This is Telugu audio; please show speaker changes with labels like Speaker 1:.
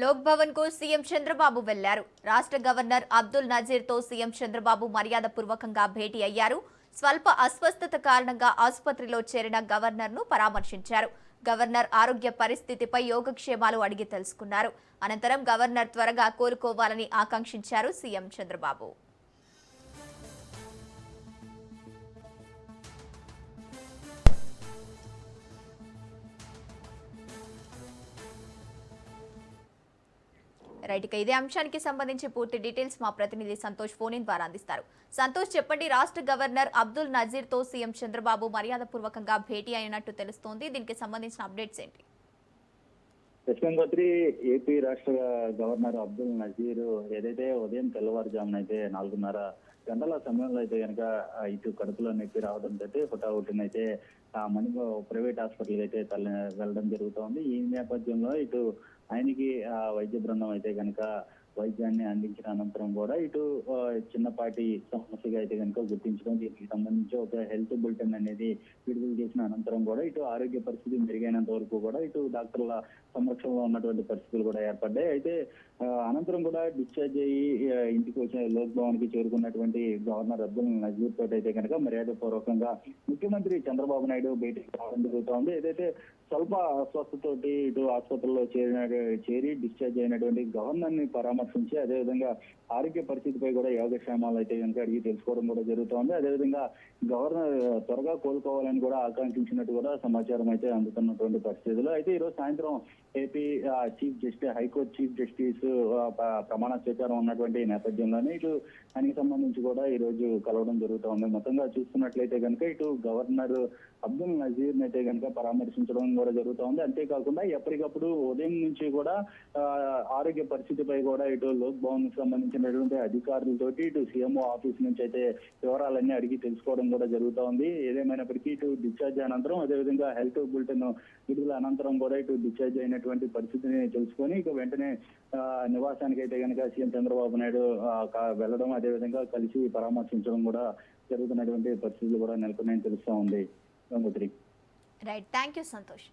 Speaker 1: లోక్ భవన్ కు సీఎం చంద్రబాబు వెళ్లారు. రాష్ట్ర గవర్నర్ అబ్దుల్ నజీర్ తో సీఎం చంద్రబాబు మర్యాదపూర్వకంగా భేటీ అయ్యారు. స్వల్ప అస్వస్థత కారణంగా ఆసుపత్రిలో చేరిన గవర్నర్ ను పరామర్శించారు. గవర్నర్ ఆరోగ్య పరిస్థితిపై యోగక్షేమాలు అడిగి తెలుసుకున్నారు. అనంతరం గవర్నర్ త్వరగా కోలుకోవాలని ఆకాంక్షించారు సీఎం చంద్రబాబు. రైట్, ఇదే అంశానికి సంబంధించి పూర్తి డీటెయిల్స్ మా ప్రతినిధి సంతోష్ ఫోన్ ఇన్ ద్వారా అందిస్తారు. సంతోష్, చెప్పండి, రాష్ట్ర గవర్నర్ అబ్దుల్ నజీర్ తో సీఎం చంద్రబాబు మర్యాదపూర్వకంగా భేటీ అయినట్టు తెలుస్తోంది. దీనికి సంబంధించిన అప్డేట్స్ ఏంటి?
Speaker 2: గంగోత్రి, ఏపీ రాష్ట్ర గవర్నర్ అబ్దుల్ నజీర్ ఏదైతే ఉదయం తెల్లవారుజామున అయితే 4:30 గంటల సమయంలో అయితే కనుక ఇటు కడుపులో నొప్పి రావడంతో హుటాహుటిన అయితే ప్రైవేట్ హాస్పిటల్ అయితే వెళ్ళడం జరుగుతోంది. ఈ నేపథ్యంలో ఇటు ఆయనకి వైద్య బృందం అయితే కనుక వైద్యాన్ని అందించిన అనంతరం కూడా ఇటు చిన్నపాటి సమస్యగా అయితే కనుక గుర్తించడం, దీనికి సంబంధించి ఒక హెల్త్ బులెటిన్ అనేది విడుదల చేసిన అనంతరం కూడా ఇటు ఆరోగ్య పరిస్థితి మెరుగైనంత వరకు కూడా ఇటు డాక్టర్ల సంరక్షణలో ఉన్నటువంటి పరిస్థితులు కూడా ఏర్పడ్డాయి. అయితే అనంతరం కూడా డిశ్చార్జ్ అయ్యి ఇంటికి వచ్చిన లోక్ భవన్ కి చేరుకున్నటువంటి గవర్నర్ అబ్దుల్ నజీర్ తోటి అయితే కనుక మర్యాదపూర్వకంగా ముఖ్యమంత్రి చంద్రబాబు నాయుడు భేటీకి రావడం జరుగుతోంది. ఏదైతే స్వల్ప అస్వస్థతతోటి ఇటు ఆసుపత్రిలో చేరి డిశ్చార్జ్ అయినటువంటి గవర్నర్ ని పరామర్శించి అదేవిధంగా ఆరోగ్య పరిస్థితిపై కూడా యోగక్షేమాలు అయితే కనుక అడిగి తెలుసుకోవడం కూడా జరుగుతోంది. అదేవిధంగా గవర్నర్ త్వరగా కోలుకోవాలని కూడా ఆకాంక్షించినట్టు కూడా సమాచారం అయితే అందుతున్నటువంటి పరిస్థితుల్లో అయితే ఈరోజు సాయంత్రం AP chief justice, high court chief justice ప్రమాణ స్వీకారం ఉన్నటువంటి నేపథ్యంలోనే ఇటు దానికి సంబంధించి కూడా ఈ రోజు కలవడం జరుగుతోంది. మొత్తంగా చూస్తున్నట్లయితే కనుక ఇటు గవర్నర్ అబ్దుల్ నజీర్ అయితే కనుక పరామర్శించడం కూడా జరుగుతోంది. అంతేకాకుండా ఎప్పటికప్పుడు ఉదయం నుంచి కూడా ఆరోగ్య పరిస్థితిపై కూడా ఇటు లోక్ భవన్ కి సంబంధించినటువంటి అధికారులతోటి ఇటు సీఎంఓ ఆఫీస్ నుంచి అయితే వివరాలన్నీ అడిగి తెలుసుకోవడం కూడా జరుగుతోంది. ఏదేమైనప్పటికీ ఇటు డిశ్చార్జ్ అనంతరం అదేవిధంగా హెల్త్ బులెటిన్ విడుదల అనంతరం కూడా ఇటు డిశ్చార్జ్ అయినటువంటి పరిస్థితిని తెలుసుకొని ఇక వెంటనే నివాసానికి అయితే కనుక సీఎం చంద్రబాబు నాయుడు వెళ్ళడం, అదేవిధంగా కలిసి పరామర్శించడం కూడా జరుగుతున్నటువంటి పరిస్థితులు కూడా నెలకొన్నాయని తెలుస్తా ఉంది.
Speaker 1: Right, thank you Santosh.